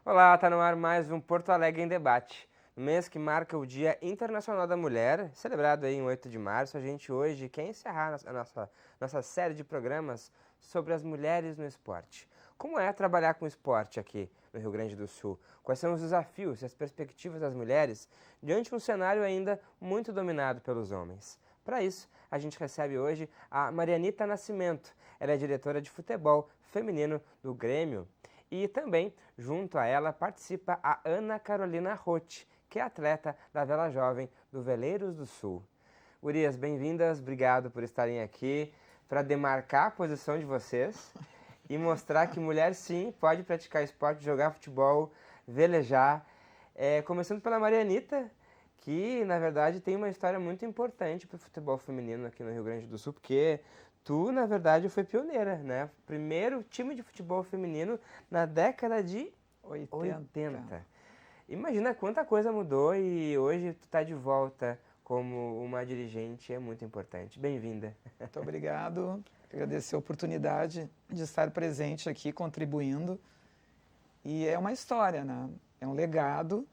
Olá, tá no ar mais um Porto Alegre em Debate. No mês que marca o Dia Internacional da Mulher, celebrado aí em 8 de março, a gente hoje quer encerrar a nossa série de programas sobre as mulheres no esporte. Como é trabalhar com esporte aqui no Rio Grande do Sul? Quais são os desafios e as perspectivas das mulheres diante de um cenário ainda muito dominado pelos homens? Para isso, a gente recebe hoje a Marianita Nascimento. Ela é diretora de futebol feminino do Grêmio. E também, junto a ela, participa a Ana Carolina Roth, que é atleta da Vela Jovem do Veleiros do Sul. Gurias, bem-vindas, obrigado por estarem aqui para demarcar a posição de vocês e mostrar que mulher sim pode praticar esporte, jogar futebol, velejar. Começando pela Marianita, que na verdade tem uma história muito importante para o futebol feminino aqui no Rio Grande do Sul, porque tu, na verdade, foi pioneira, né? Primeiro time de futebol feminino na década de 80. Imagina quanta coisa mudou e hoje tu tá de volta como uma dirigente, é muito importante. Bem-vinda. Muito obrigado. Agradecer a oportunidade de estar presente aqui, contribuindo. E é uma história, né? É um legado,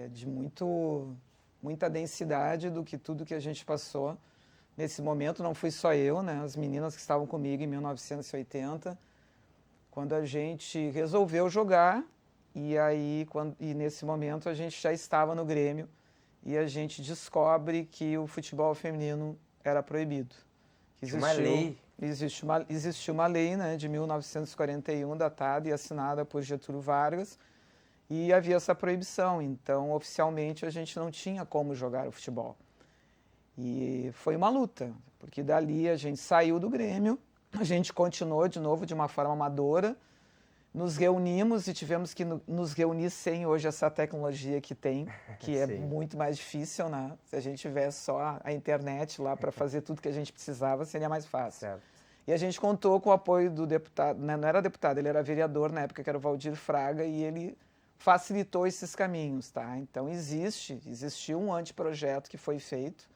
de muita densidade do que tudo que a gente passou. Nesse momento não fui só eu, né? As meninas que estavam comigo em 1980, quando a gente resolveu jogar, e nesse momento a gente já estava no Grêmio e a gente descobre que o futebol feminino era proibido. Existiu uma lei, né, de 1941, datada e assinada por Getúlio Vargas, e havia essa proibição. Então, oficialmente, a gente não tinha como jogar o futebol. E foi uma luta, porque dali a gente saiu do Grêmio, a gente continuou de novo de uma forma amadora, nos reunimos e tivemos que nos reunir sem hoje essa tecnologia que tem, que é muito mais difícil, né? Se a gente tivesse só a internet lá para fazer tudo que a gente precisava, seria mais fácil. Certo. E a gente contou com o apoio do deputado, né? Não era deputado, ele era vereador na época, que era o Valdir Fraga, e ele facilitou esses caminhos, tá? Então existiu um anteprojeto que foi feito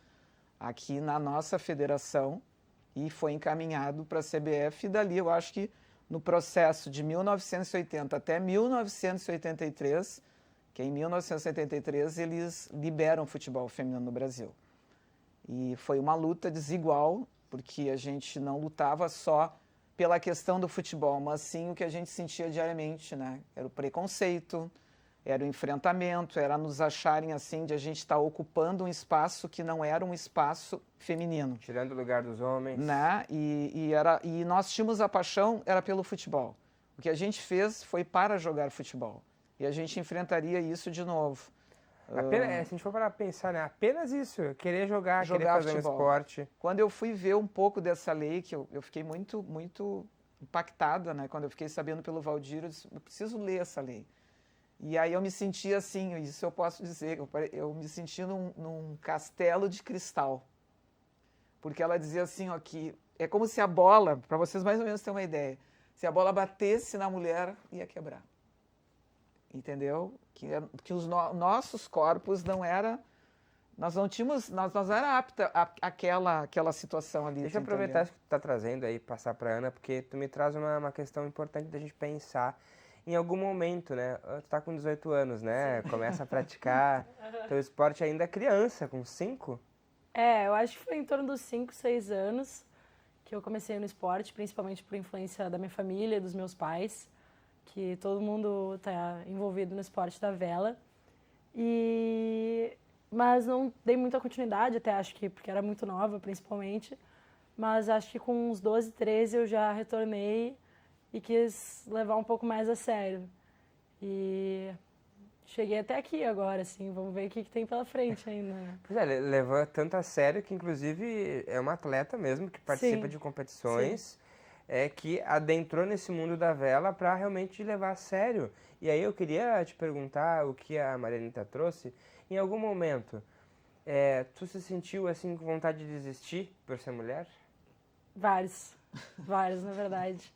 aqui na nossa federação e foi encaminhado para a CBF, e dali eu acho que no processo de 1980 até 1983, que em 1983 eles liberam o futebol feminino no Brasil. E foi uma luta desigual, porque a gente não lutava só pela questão do futebol, mas sim o que a gente sentia diariamente, né? Era o preconceito, era o enfrentamento, era nos acharem assim de a gente estar ocupando um espaço que não era um espaço feminino. Tirando o lugar dos homens. Né? E nós tínhamos a paixão, era pelo futebol. O que a gente fez foi para jogar futebol. E a gente enfrentaria isso de novo. Se a gente for para pensar, né? Apenas isso, querer jogar querer fazer futebol. Um esporte. Quando eu fui ver um pouco dessa lei, que eu fiquei muito impactada, né? Quando eu fiquei sabendo pelo Valdir, eu disse, eu preciso ler essa lei. E aí eu me senti assim, isso eu posso dizer, eu me senti num castelo de cristal. Porque ela dizia assim, ó, que é como se a bola, para vocês mais ou menos terem uma ideia, se a bola batesse na mulher, ia quebrar. Entendeu? Que os nossos corpos não era, nós não era apta àquela situação ali. Deixa eu aproveitar isso que tu está trazendo aí, passar para Ana, porque tu me traz uma questão importante da gente pensar. Em algum momento, né? Tu tá com 18 anos, né? Começa a praticar teu esporte ainda criança, com 5? Eu acho que foi em torno dos 5, 6 anos que eu comecei no esporte, principalmente por influência da minha família, dos meus pais, que todo mundo tá envolvido no esporte da vela. Mas não dei muita continuidade, até acho que porque era muito nova, principalmente. Mas acho que com uns 12, 13 eu já retornei e quis levar um pouco mais a sério. E cheguei até aqui agora, assim, vamos ver o que tem pela frente ainda. Pois é, levou tanto a sério que, inclusive, é uma atleta mesmo, que participa de competições, que adentrou nesse mundo da vela para realmente levar a sério. E aí eu queria te perguntar o que a Marianita trouxe. Em algum momento, tu se sentiu, assim, com vontade de desistir por ser mulher? Vários, na verdade.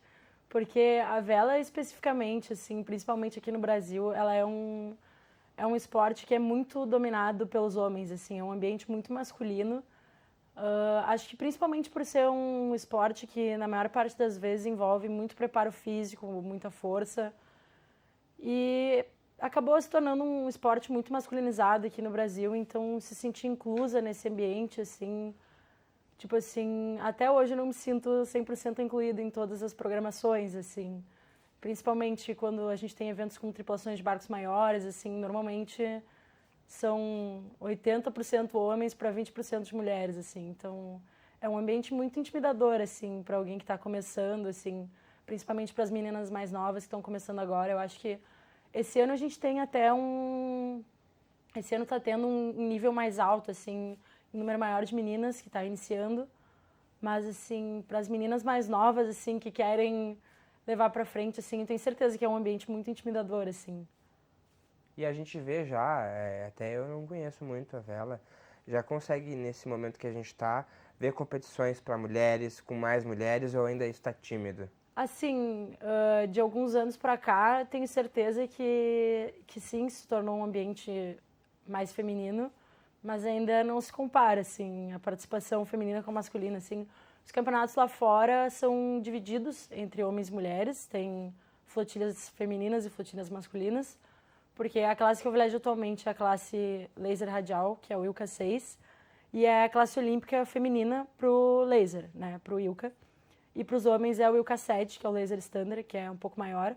Porque a vela especificamente, assim, principalmente aqui no Brasil, ela é é um esporte que é muito dominado pelos homens, assim, é um ambiente muito masculino. Acho que principalmente por ser um esporte que, na maior parte das vezes, envolve muito preparo físico, muita força. E acabou se tornando um esporte muito masculinizado aqui no Brasil, então se sentir inclusa nesse ambiente, assim, tipo assim, até hoje eu não me sinto 100% incluída em todas as programações, assim, principalmente quando a gente tem eventos com tripulações de barcos maiores, assim, normalmente são 80% homens para 20% de mulheres, assim, então é um ambiente muito intimidador, assim, para alguém que está começando, assim, principalmente para as meninas mais novas que estão começando agora. Eu acho que esse ano a gente tem até esse ano está tendo um nível mais alto, assim, um número maior de meninas que está iniciando, mas, assim, para as meninas mais novas, assim, que querem levar para frente, assim, eu tenho certeza que é um ambiente muito intimidador, assim. E a gente vê já, até eu não conheço muito a vela, já consegue, nesse momento que a gente está, ver competições para mulheres, com mais mulheres, ou ainda está tímido? Assim, de alguns anos para cá, tenho certeza que sim, se tornou um ambiente mais feminino, mas ainda não se compara, assim, a participação feminina com a masculina, assim. Os campeonatos lá fora são divididos entre homens e mulheres, tem flotilhas femininas e flotilhas masculinas, porque a classe que eu velejo atualmente é a classe laser radial, que é o ILCA 6, e é a classe olímpica feminina pro laser, né, pro ILCA. E para os homens é o ILCA 7, que é o laser standard, que é um pouco maior.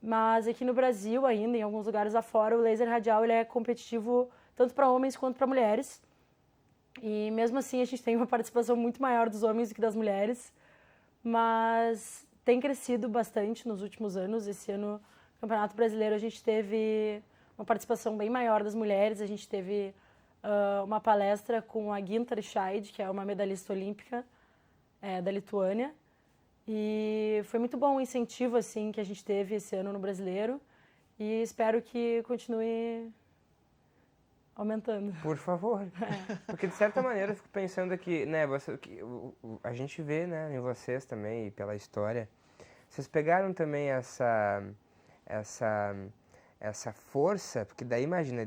Mas aqui no Brasil ainda, em alguns lugares lá fora, o laser radial ele é competitivo tanto para homens quanto para mulheres. E mesmo assim a gente tem uma participação muito maior dos homens do que das mulheres. Mas tem crescido bastante nos últimos anos. Esse ano, no Campeonato Brasileiro, a gente teve uma participação bem maior das mulheres. A gente teve uma palestra com a Gintarė Šaid, que é uma medalhista olímpica da Lituânia. E foi muito bom o incentivo assim, que a gente teve esse ano no Brasileiro. E espero que continue aumentando. Por favor. Porque, de certa maneira, eu fico pensando aqui, né, a gente vê, né, em vocês também, e pela história, vocês pegaram também essa força, porque daí, imagina,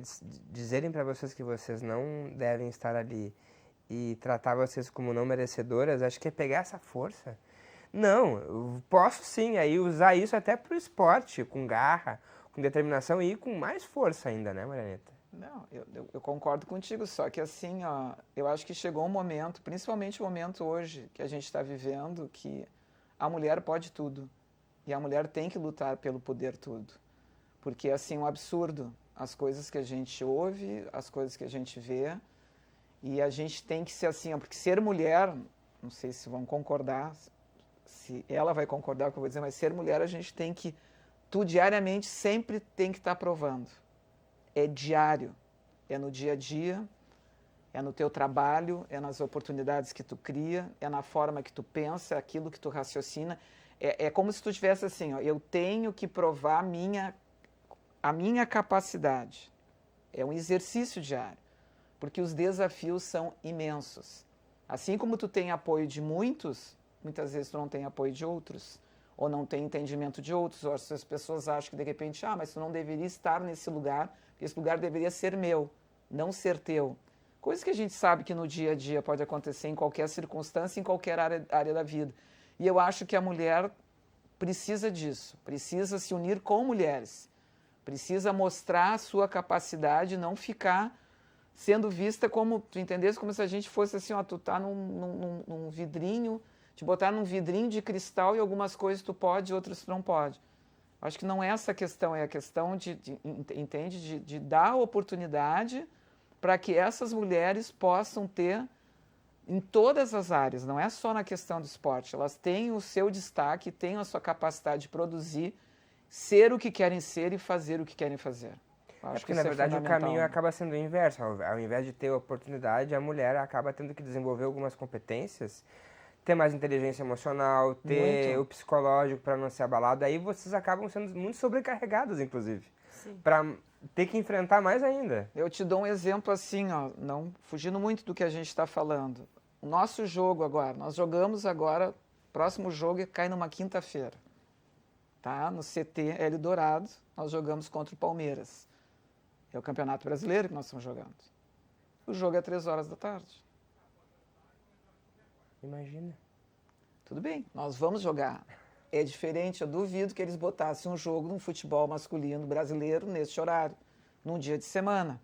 dizerem para vocês que vocês não devem estar ali e tratar vocês como não merecedoras, acho que é pegar essa força. Não, eu posso sim aí usar isso até pro esporte, com garra, com determinação e com mais força ainda, né, Marianeta? Não, eu concordo contigo, só que assim, ó, eu acho que chegou um momento, principalmente o momento hoje que a gente está vivendo, que a mulher pode tudo e a mulher tem que lutar pelo poder tudo, porque assim, é um absurdo as coisas que a gente ouve, as coisas que a gente vê, e a gente tem que ser assim, ó, porque ser mulher, não sei se vão concordar, se ela vai concordar com o que eu vou dizer, mas ser mulher a gente tem que, tu diariamente sempre tem que estar provando. É diário, é no dia a dia, é no teu trabalho, é nas oportunidades que tu cria, é na forma que tu pensa, aquilo que tu raciocina. É como se tu tivesse assim, ó, eu tenho que provar a minha capacidade. É um exercício diário, porque os desafios são imensos. Assim como tu tem apoio de muitas vezes tu não tem apoio de outros, ou não tem entendimento de outros, ou as pessoas acham que de repente, mas tu não deveria estar nesse lugar, porque esse lugar deveria ser meu, não ser teu. Coisa que a gente sabe que no dia a dia pode acontecer em qualquer circunstância, em qualquer área da vida. E eu acho que a mulher precisa disso, precisa se unir com mulheres, precisa mostrar a sua capacidade, não ficar sendo vista como, tu entendesse, como se a gente fosse assim, ó, tu tá num vidrinho, te botar num vidrinho de cristal e algumas coisas tu pode e outras tu não pode. Acho que não é essa a questão, é a questão de dar oportunidade para que essas mulheres possam ter em todas as áreas, não é só na questão do esporte, elas têm o seu destaque, têm a sua capacidade de produzir, ser o que querem ser e fazer o que querem fazer. Acho que na verdade o caminho acaba sendo o inverso, ao invés de ter oportunidade, a mulher acaba tendo que desenvolver algumas competências, ter mais inteligência emocional, ter o psicológico para não ser abalado, aí vocês acabam sendo muito sobrecarregadas, inclusive, para ter que enfrentar mais ainda. Eu te dou um exemplo assim, ó, não fugindo muito do que a gente está falando. O nosso jogo agora, nós jogamos agora, próximo jogo cai numa quinta-feira, tá? No CT Eldorado, nós jogamos contra o Palmeiras. É o Campeonato Brasileiro que nós estamos jogando. O jogo é 3h. Imagina. Tudo bem, nós vamos jogar. É diferente, eu duvido que eles botassem um jogo no futebol masculino brasileiro neste horário, num dia de semana.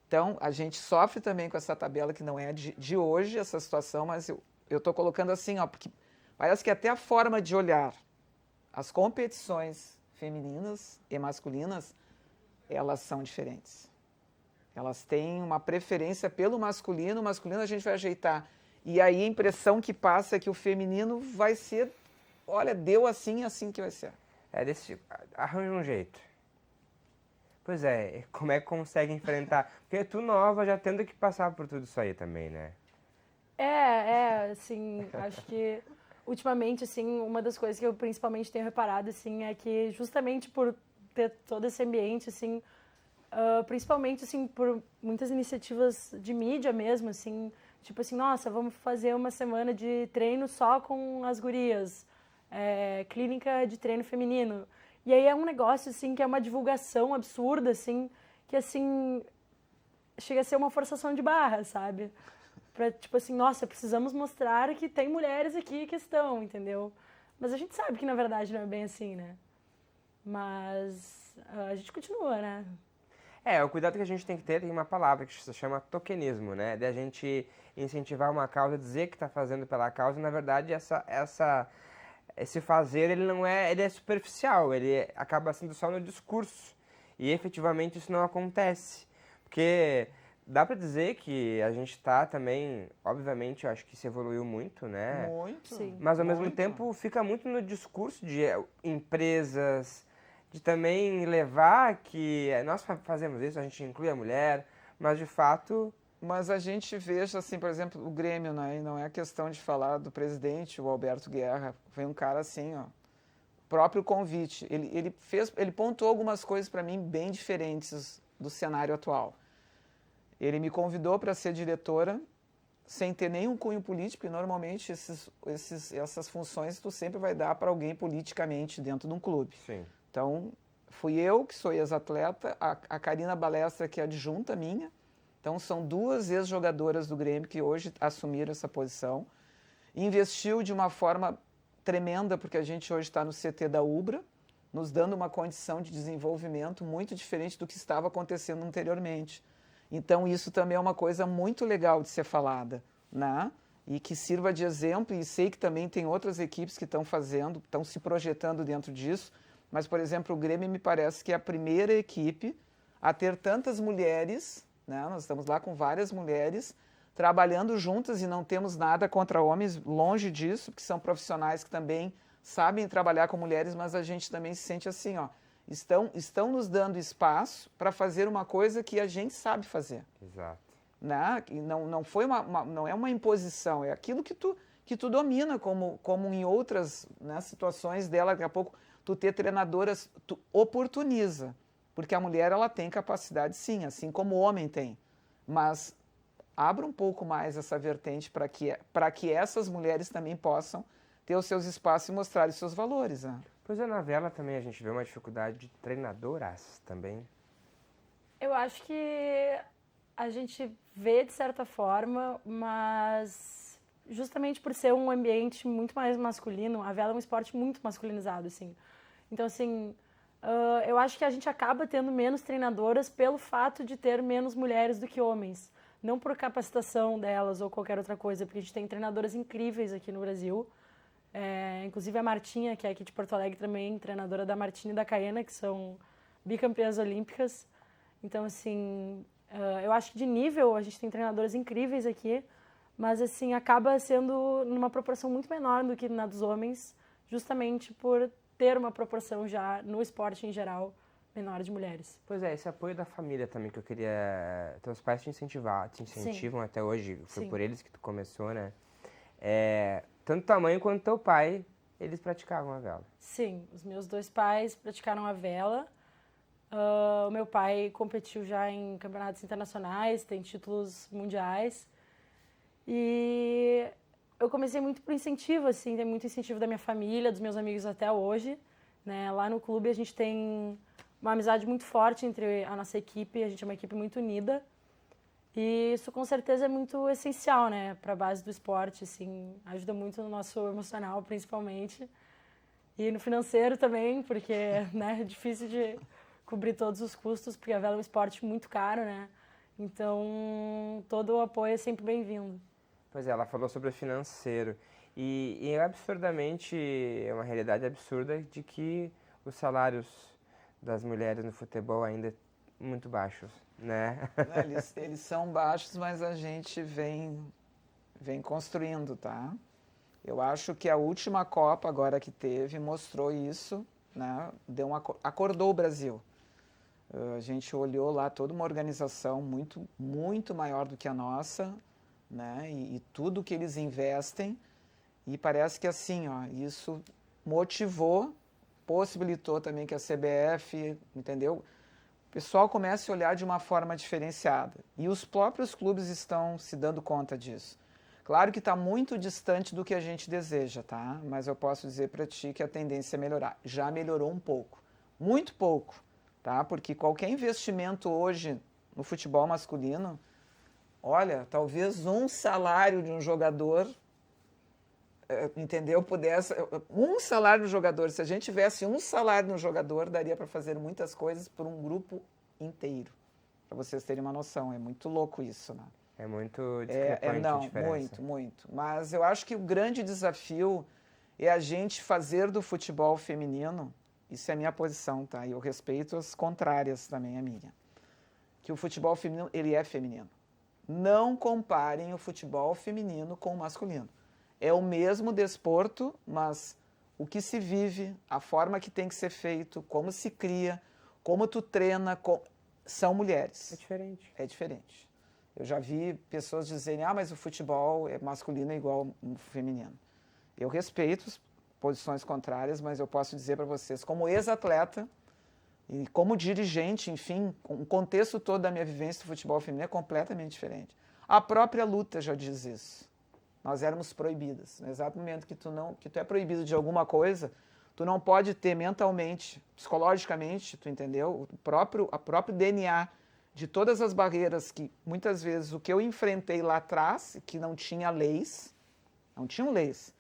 Então, a gente sofre também com essa tabela que não é de hoje, essa situação, mas eu estou colocando assim, ó, porque parece que até a forma de olhar as competições femininas e masculinas, elas são diferentes. Elas têm uma preferência pelo masculino, o masculino a gente vai ajeitar. E aí a impressão que passa é que o feminino vai ser, olha, deu assim, assim que vai ser. É desse tipo, arranja um jeito. Pois é, como é que consegue enfrentar? Porque tu nova já tendo que passar por tudo isso aí também, né? Assim, acho que ultimamente, assim, uma das coisas que eu principalmente tenho reparado, assim, é que justamente por ter todo esse ambiente, assim, principalmente, assim, por muitas iniciativas de mídia mesmo, assim, tipo assim, nossa, vamos fazer uma semana de treino só com as gurias, clínica de treino feminino. E aí é um negócio, assim, que é uma divulgação absurda, assim, que, assim, chega a ser uma forçação de barra, sabe? Pra, tipo assim, nossa, precisamos mostrar que tem mulheres aqui que estão, entendeu? Mas a gente sabe que, na verdade, não é bem assim, né? Mas a gente continua, né? O cuidado que a gente tem que ter tem uma palavra que se chama tokenismo, né? De a gente incentivar uma causa, dizer que está fazendo pela causa, e, na verdade, esse fazer, ele é superficial, ele acaba sendo só no discurso. E efetivamente isso não acontece. Porque dá pra dizer que a gente tá também, obviamente, eu acho que se evoluiu muito, né? Muito. Sim. Mas ao mesmo Muito. tempo fica muito no discurso de empresas, de também levar que nós fazemos isso, a gente inclui a mulher, mas de fato. Mas a gente veja, assim, por exemplo, o Grêmio, né? E não é questão de falar do presidente, o Alberto Guerra. Foi um cara assim, ó. Próprio convite. Ele pontuou algumas coisas para mim bem diferentes do cenário atual. Ele me convidou para ser diretora sem ter nenhum cunho político, e normalmente essas funções tu sempre vai dar para alguém politicamente dentro de um clube. Sim. Então, fui eu, que sou ex-atleta, a Karina Balestra, que é adjunta minha. Então, são duas ex-jogadoras do Grêmio que hoje assumiram essa posição. Investiu de uma forma tremenda, porque a gente hoje está no CT da Ubra, nos dando uma condição de desenvolvimento muito diferente do que estava acontecendo anteriormente. Então, isso também é uma coisa muito legal de ser falada, né? E que sirva de exemplo, e sei que também tem outras equipes que estão fazendo, estão se projetando dentro disso, mas, por exemplo, o Grêmio me parece que é a primeira equipe a ter tantas mulheres, né? Nós estamos lá com várias mulheres trabalhando juntas, e não temos nada contra homens, longe disso, porque são profissionais que também sabem trabalhar com mulheres, mas a gente também se sente assim, ó, estão nos dando espaço para fazer uma coisa que a gente sabe fazer. Exato. Né? E não foi não é uma imposição, é aquilo que tu domina, como em outras, né, situações dela. Daqui a pouco tu ter treinadoras, tu oportuniza, porque a mulher ela tem capacidade sim, assim como o homem tem, mas abra um pouco mais essa vertente para que essas mulheres também possam ter os seus espaços e mostrar os seus valores. Né? Pois é, na vela também a gente vê uma dificuldade de treinadoras também. Eu acho que a gente vê de certa forma, mas justamente por ser um ambiente muito mais masculino, a vela é um esporte muito masculinizado, assim. Então, assim, eu acho que a gente acaba tendo menos treinadoras pelo fato de ter menos mulheres do que homens. Não por capacitação delas ou qualquer outra coisa, porque a gente tem treinadoras incríveis aqui no Brasil. Inclusive a Martinha, que é aqui de Porto Alegre também, treinadora da Martina e da Caena, que são bicampeãs olímpicas. Então, assim, eu acho que de nível a gente tem treinadoras incríveis aqui, mas, assim, acaba sendo numa proporção muito menor do que na dos homens, justamente por ter uma proporção já no esporte em geral menor de mulheres. Pois é, esse apoio da família também que eu queria. Teus pais te incentivam até hoje, foi Sim. por eles que tu começou, né? Tanto tua mãe quanto teu pai, eles praticavam a vela. Sim, os meus dois pais praticaram a vela. O meu pai competiu já em campeonatos internacionais, tem títulos mundiais. E eu comecei muito por incentivo, assim, tem muito incentivo da minha família, dos meus amigos até hoje. Né? Lá no clube a gente tem uma amizade muito forte entre a nossa equipe, a gente é uma equipe muito unida. E isso com certeza é muito essencial, né, para a base do esporte, assim, ajuda muito no nosso emocional, principalmente, e no financeiro também, porque, né, é difícil de cobrir todos os custos, porque a vela é um esporte muito caro, né, então todo o apoio é sempre bem-vindo. Pois é, ela falou sobre o financeiro e é absurdamente, é uma realidade absurda de que os salários das mulheres no futebol ainda muito baixos, né? Eles são baixos, mas a gente vem construindo, tá? Eu acho que a última Copa agora que teve mostrou isso, né? Acordou o Brasil. A gente olhou lá toda uma organização muito maior do que a nossa, né? E tudo que eles investem, e parece que assim, ó, isso motivou, possibilitou também que a CBF, entendeu? O pessoal comece a olhar de uma forma diferenciada. E os próprios clubes estão se dando conta disso. Claro que está muito distante do que a gente deseja, tá? Mas eu posso dizer para ti que a tendência é melhorar. Já melhorou um pouco. Muito pouco, tá? Porque qualquer investimento hoje no futebol masculino, olha, talvez um salário de um jogador, entendeu? Pudesse... Um salário do jogador, se a gente tivesse um salário no jogador, daria para fazer muitas coisas por um grupo inteiro. Para vocês terem uma noção, é muito louco isso, né? É muito discrepante a diferença. Muito. Mas eu acho que o grande desafio é a gente fazer do futebol feminino, isso é a minha posição, tá? E eu respeito as contrárias também, a minha. Que o futebol feminino, ele é feminino. Não comparem o futebol feminino com o masculino. É o mesmo desporto, mas o que se vive, a forma que tem que ser feito, como se cria, como tu treina, são mulheres. É diferente. É diferente. Eu já vi pessoas dizerem, mas o futebol é masculino é igual ao feminino. Eu respeito as posições contrárias, mas eu posso dizer para vocês, como ex-atleta e como dirigente, enfim, o contexto todo da minha vivência do futebol feminino é completamente diferente. A própria luta já diz isso. Nós éramos proibidas. No exato momento que tu é proibido de alguma coisa, tu não pode ter mentalmente, psicologicamente, tu entendeu? O próprio DNA de todas as barreiras que, muitas vezes, o que eu enfrentei lá atrás, que não tinha leis, não tinham leis.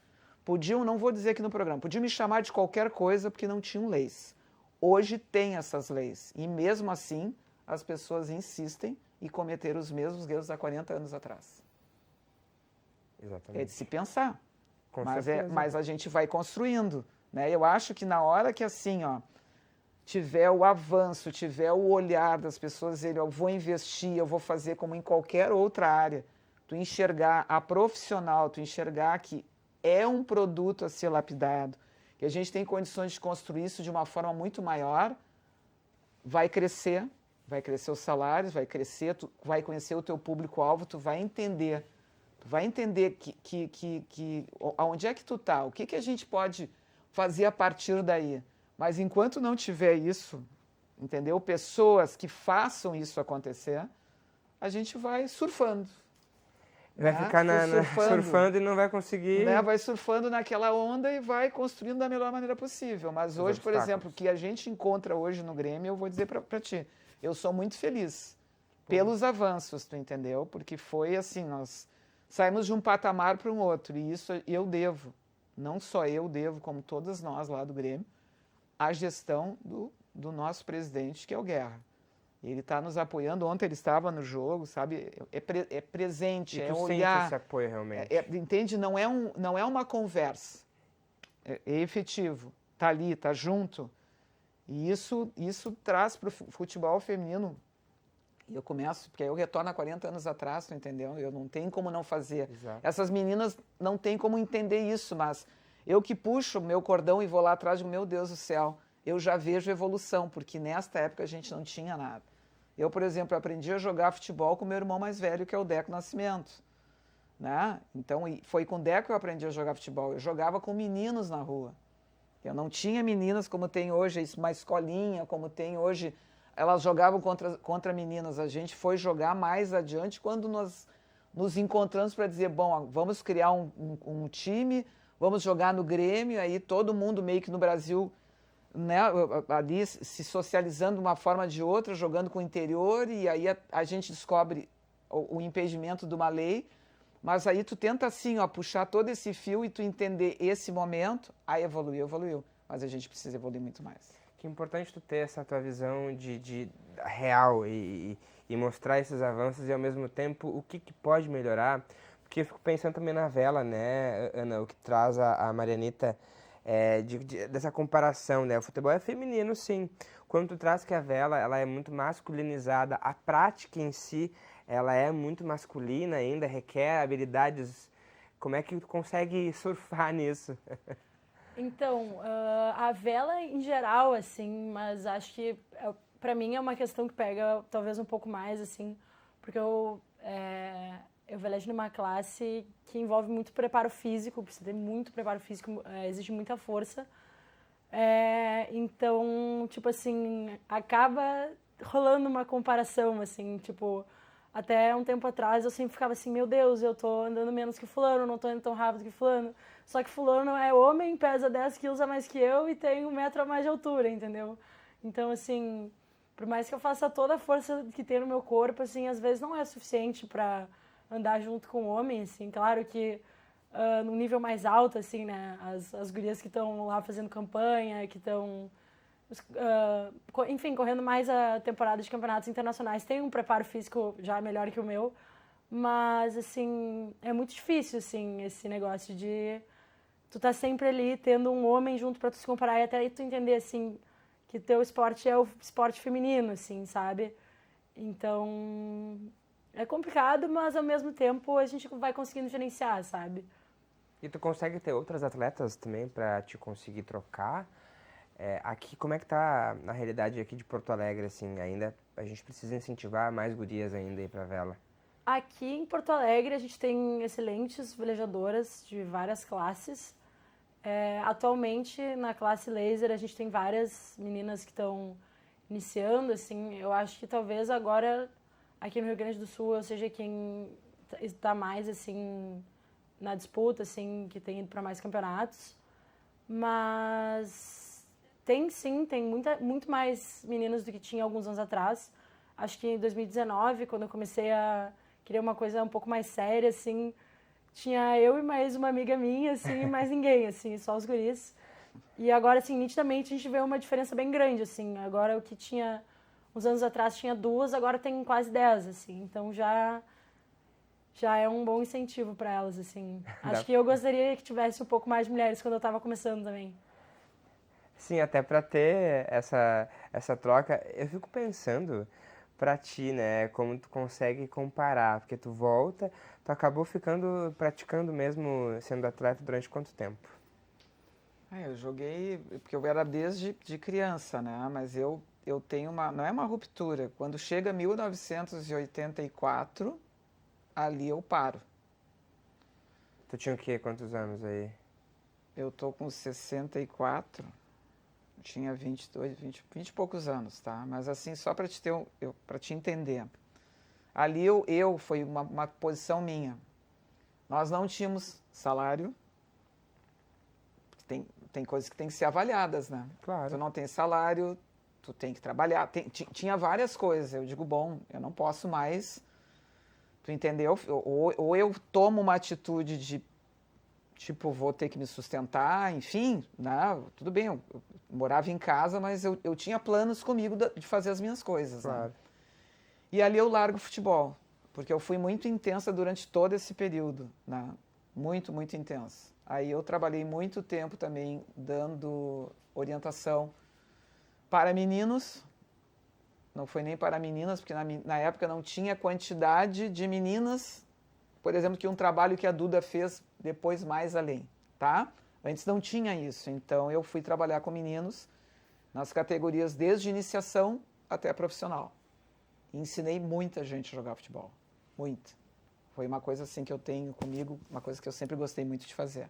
Podiam, não vou dizer aqui no programa, podiam me chamar de qualquer coisa porque não tinham leis. Hoje tem essas leis. E mesmo assim, as pessoas insistem em cometer os mesmos erros há 40 anos atrás. Exatamente. É de se pensar. Com mas, certeza. mas a gente vai construindo. Né? Eu acho que na hora que assim, ó, tiver o avanço, tiver o olhar das pessoas dizerem, eu vou investir, eu vou fazer como em qualquer outra área, tu enxergar a profissional, tu enxergar que é um produto a ser lapidado, que a gente tem condições de construir isso de uma forma muito maior, vai crescer os salários, vai crescer, tu vai conhecer o teu público-alvo, tu vai entender que aonde é que tu tá, o que a gente pode fazer a partir daí. Mas enquanto não tiver isso, entendeu? Pessoas que façam isso acontecer, a gente vai surfando. Vai ficar surfando e não vai conseguir... Né? Vai surfando naquela onda e vai construindo da melhor maneira possível. Mas hoje, por exemplo, o que a gente encontra hoje no Grêmio, eu vou dizer para ti, eu sou muito feliz pelos avanços, tu entendeu? Porque foi assim, nós saímos de um patamar para um outro. E isso eu devo, não só eu devo, como todas nós lá do Grêmio, a gestão do nosso presidente, que é o Guerra. Ele está nos apoiando. Ontem ele estava no jogo, sabe? É presente, e é tu olhar. Sente esse apoio realmente. Entende? Não é uma conversa. É efetivo. Está ali, está junto. E isso traz para o futebol feminino. E eu começo, porque eu retorno há 40 anos atrás, tu entendeu? Eu não tenho como não fazer. Exato. Essas meninas não têm como entender isso, mas eu que puxo o meu cordão e vou lá atrás, meu Deus do céu, eu já vejo evolução, porque nesta época a gente não tinha nada. Eu, por exemplo, aprendi a jogar futebol com meu irmão mais velho, que é o Deco Nascimento. Né? Então, foi com o Deco que eu aprendi a jogar futebol. Eu jogava com meninos na rua. Eu não tinha meninas como tem hoje, uma escolinha, como tem hoje. Elas jogavam contra meninas. A gente foi jogar mais adiante quando nós nos encontramos para dizer, bom, vamos criar um time, vamos jogar no Grêmio. Aí todo mundo meio que no Brasil né, ali se socializando de uma forma ou de outra, jogando com o interior, e aí a gente descobre o impedimento de uma lei, mas aí tu tenta assim, ó, puxar todo esse fio e tu entender esse momento, aí evoluiu, mas a gente precisa evoluir muito mais. Que importante tu ter essa tua visão de real e mostrar esses avanços e ao mesmo tempo o que pode melhorar. Porque eu fico pensando também na vela, né, Ana, o que traz a Marianita dessa comparação, né? O futebol é feminino, sim. Quando tu traz que a vela, ela é muito masculinizada, a prática em si, ela é muito masculina ainda, requer habilidades. Como é que tu consegue surfar nisso? Então, a vela em geral, assim, mas acho que pra mim é uma questão que pega talvez um pouco mais, assim, porque eu velejo numa classe que envolve muito preparo físico, precisa ter muito preparo físico, exige muita força. Então, tipo assim, acaba rolando uma comparação, assim, tipo, até um tempo atrás eu sempre ficava assim, meu Deus, eu tô andando menos que fulano, não tô indo tão rápido que fulano. Só que fulano é homem, pesa 10 quilos a mais que eu e tem 1 metro a mais de altura, entendeu? Então, assim, por mais que eu faça toda a força que tem no meu corpo, assim, às vezes não é suficiente pra andar junto com o homem, assim. Claro que num nível mais alto, assim, né? As gurias que estão lá fazendo campanha, que estão enfim, correndo mais a temporada de campeonatos internacionais, tem um preparo físico já melhor que o meu, mas, assim, é muito difícil, assim, esse negócio de tu tá sempre ali tendo um homem junto pra tu se comparar e até aí tu entender, assim, que teu esporte é o esporte feminino, assim, sabe? Então, é complicado, mas ao mesmo tempo a gente vai conseguindo diferenciar, sabe? E tu consegue ter outras atletas também para te conseguir trocar? Aqui, como é que tá na realidade aqui de Porto Alegre, assim, ainda a gente precisa incentivar mais gurias ainda aí pra vela. Aqui em Porto Alegre a gente tem excelentes velejadoras de várias classes. Atualmente na classe laser a gente tem várias meninas que estão iniciando, assim, eu acho que talvez agora aqui no Rio Grande do Sul eu seja quem está mais, assim, na disputa, assim, que tem ido para mais campeonatos, mas tem muito mais meninas do que tinha alguns anos atrás. Acho que em 2019, quando eu comecei a querer uma coisa um pouco mais séria, assim, tinha eu e mais uma amiga minha, assim, e mais ninguém, assim, só os guris. E agora, assim, nitidamente a gente vê uma diferença bem grande, assim. Agora o que tinha uns anos atrás tinha 2, agora tem quase 10, assim. Então já é um bom incentivo para elas, assim. Acho Dá- que eu gostaria que tivesse um pouco mais de mulheres quando eu estava começando também. Sim, até pra ter essa troca, eu fico pensando pra ti, né, como tu consegue comparar, porque tu volta, tu acabou ficando praticando mesmo sendo atleta durante quanto tempo? Eu joguei, porque eu era desde de criança, né? Mas eu tenho não é uma ruptura. Quando chega 1984, ali eu paro. Tu tinha o quê? Quantos anos aí? Eu tô com 64, tinha 22, 20 e poucos anos, tá? Mas assim, só para te ter, para te entender. Ali foi uma posição minha. Nós não tínhamos salário. Tem coisas que tem que ser avaliadas, né? Claro. Tu não tem salário, tu tem que trabalhar. Tinha várias coisas. Eu digo, bom, eu não posso mais. Tu entendeu? Ou eu tomo uma atitude de, tipo, vou ter que me sustentar, enfim, né? Tudo bem, eu morava em casa, mas eu tinha planos comigo de fazer as minhas coisas, Claro. né? E ali eu largo o futebol, porque eu fui muito intensa durante todo esse período, né? Muito, muito intensa. Aí eu trabalhei muito tempo também dando orientação para meninos. Não foi nem para meninas, porque na época não tinha quantidade de meninas, por exemplo, que um trabalho que a Duda fez depois mais além, tá? Antes não tinha isso, então eu fui trabalhar com meninos nas categorias desde iniciação até profissional. E ensinei muita gente a jogar futebol, muita. Foi uma coisa assim que eu tenho comigo, uma coisa que eu sempre gostei muito de fazer.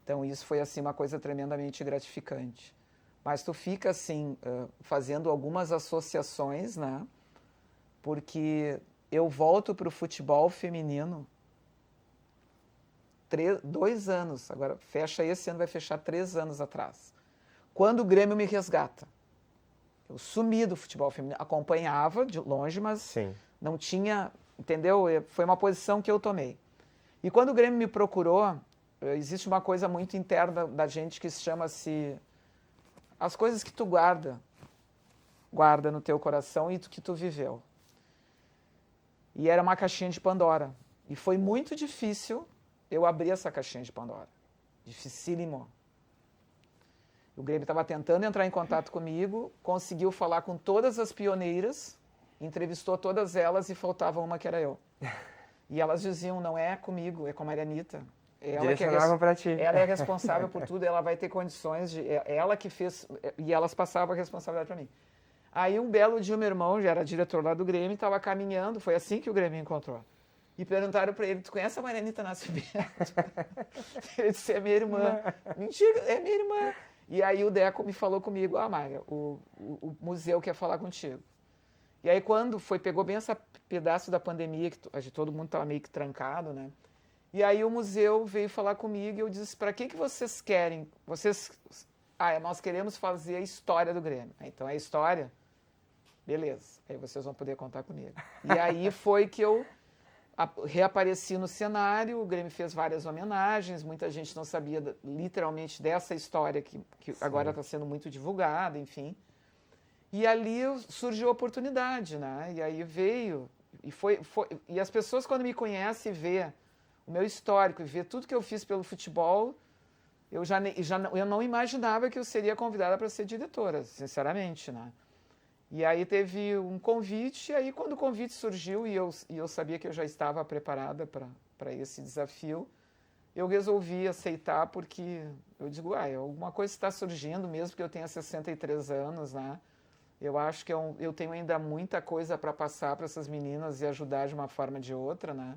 Então isso foi assim uma coisa tremendamente gratificante. Mas tu fica assim, fazendo algumas associações, né? Porque eu volto para o futebol feminino 2 anos, agora fecha esse ano, vai fechar 3 anos atrás. quando o Grêmio me resgata. Eu sumi do futebol feminino, acompanhava de longe, mas Sim. não tinha, entendeu? Foi uma posição que eu tomei. E quando o Grêmio me procurou, existe uma coisa muito interna da gente que chama-se as coisas que tu guarda no teu coração e que tu viveu. E era uma caixinha de Pandora. E foi muito difícil eu abrir essa caixinha de Pandora. Dificílimo. O Grêmio estava tentando entrar em contato comigo, conseguiu falar com todas as pioneiras, entrevistou todas elas e faltava uma que era eu. E elas diziam, não é comigo, é com a Marianita. Direcionavam para ti. Ela é responsável por tudo, ela vai ter condições de... Ela que fez... E elas passavam a responsabilidade para mim. Aí um belo dia, meu irmão, já era diretor lá do Grêmio, estava caminhando, foi assim que o Grêmio me encontrou. E perguntaram para ele, tu conhece a Marianita Nascimento? Ele disse, é minha irmã. Mentira, é minha irmã. E aí o Deco me falou comigo, Mária, o museu quer falar contigo. E aí quando pegou bem esse pedaço da pandemia, que todo mundo estava meio que trancado, né? E aí o museu veio falar comigo e eu disse, para que vocês querem? Nós queremos fazer a história do Grêmio. Então é a história? Beleza, aí vocês vão poder contar comigo. E aí foi que eu reapareci no cenário, o Grêmio fez várias homenagens, muita gente não sabia literalmente dessa história que agora está sendo muito divulgada, enfim. E ali surgiu a oportunidade, né? E aí veio, e as pessoas quando me conhecem e vê o meu histórico, e vê tudo que eu fiz pelo futebol, eu não imaginava que eu seria convidada para ser diretora, sinceramente, né? E aí teve um convite, e aí quando o convite surgiu e eu sabia que eu já estava preparada para esse desafio, eu resolvi aceitar porque eu digo, alguma coisa está surgindo, mesmo que eu tenha 63 anos, né? Eu acho que eu tenho ainda muita coisa para passar para essas meninas e ajudar de uma forma ou de outra, né?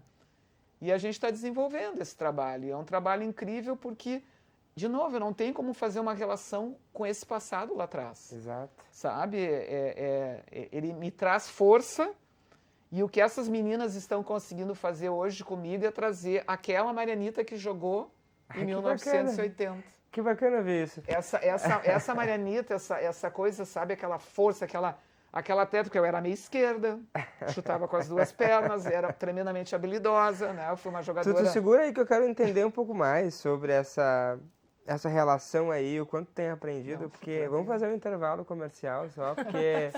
E a gente está desenvolvendo esse trabalho, e é um trabalho incrível porque... De novo, eu não tenho como fazer uma relação com esse passado lá atrás. Exato. Sabe? Ele me traz força e o que essas meninas estão conseguindo fazer hoje comigo é trazer aquela Marianita que jogou em 1980. Bacana. Que bacana ver isso. Essa Marianita, essa coisa, sabe? Aquela força, aquela atleta, porque eu era meia esquerda, chutava com as duas pernas, era tremendamente habilidosa, né? Eu fui uma jogadora... Tu segura aí que eu quero entender um pouco mais sobre essa relação aí, o quanto tem aprendido, porque vamos fazer um intervalo comercial só, porque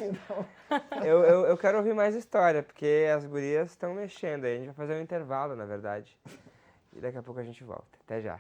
eu quero ouvir mais história, porque as gurias estão mexendo aí, a gente vai fazer um intervalo, na verdade, e daqui a pouco a gente volta. Até já.